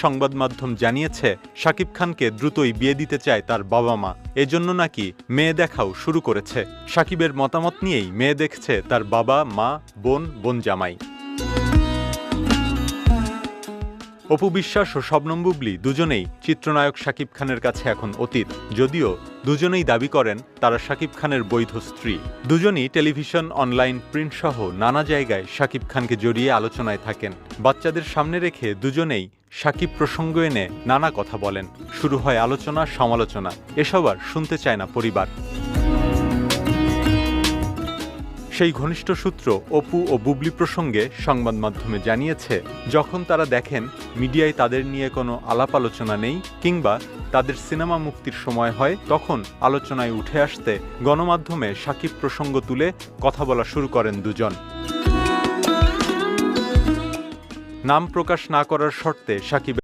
সংবাদ মাধ্যম জানিয়েছে শাকিব খানকে দ্রুতই বিয়ে দিতে চায় তার বাবা মা। এজন্য নাকি মেয়ে দেখাও শুরু করেছে। শাকিবের মতামত নিয়েই মেয়ে দেখছে তার বাবা মা বোন জামাই। অপু বিশ্বাস ও শবনম বুবলী দুজনেই চিত্রনায়ক শাকিব খানের কাছে এখন অতীত, যদিও দুজনেই দাবি করেন তারা শাকিব খানের বৈধ স্ত্রী। দুজনই টেলিভিশন, অনলাইন, প্রিন্ট সহ নানা জায়গায় শাকিব খানকে জড়িয়ে আলোচনায় থাকেন। বাচ্চাদের সামনে রেখে দুজনেই শাকিব প্রসঙ্গ এনে নানা কথা বলেন। শুরু হয় আলোচনা সমালোচনা। এসব আর শুনতে চায় না পরিবার। সেই ঘনিষ্ঠ সূত্র অপু ও বুবলী প্রসঙ্গে সংবাদ মাধ্যমে জানিয়েছে, যখন তারা দেখেন মিডিয়ায় তাদের নিয়ে কোনো আলাপ আলোচনা নেই কিংবা তাদের সিনেমা মুক্তির সময় হয়, তখন আলোচনায় উঠে আসতে গণমাধ্যমে শাকিব প্রসঙ্গ তুলে কথা বলা শুরু করেন দুজন। নাম প্রকাশ না করার শর্তে শাকিব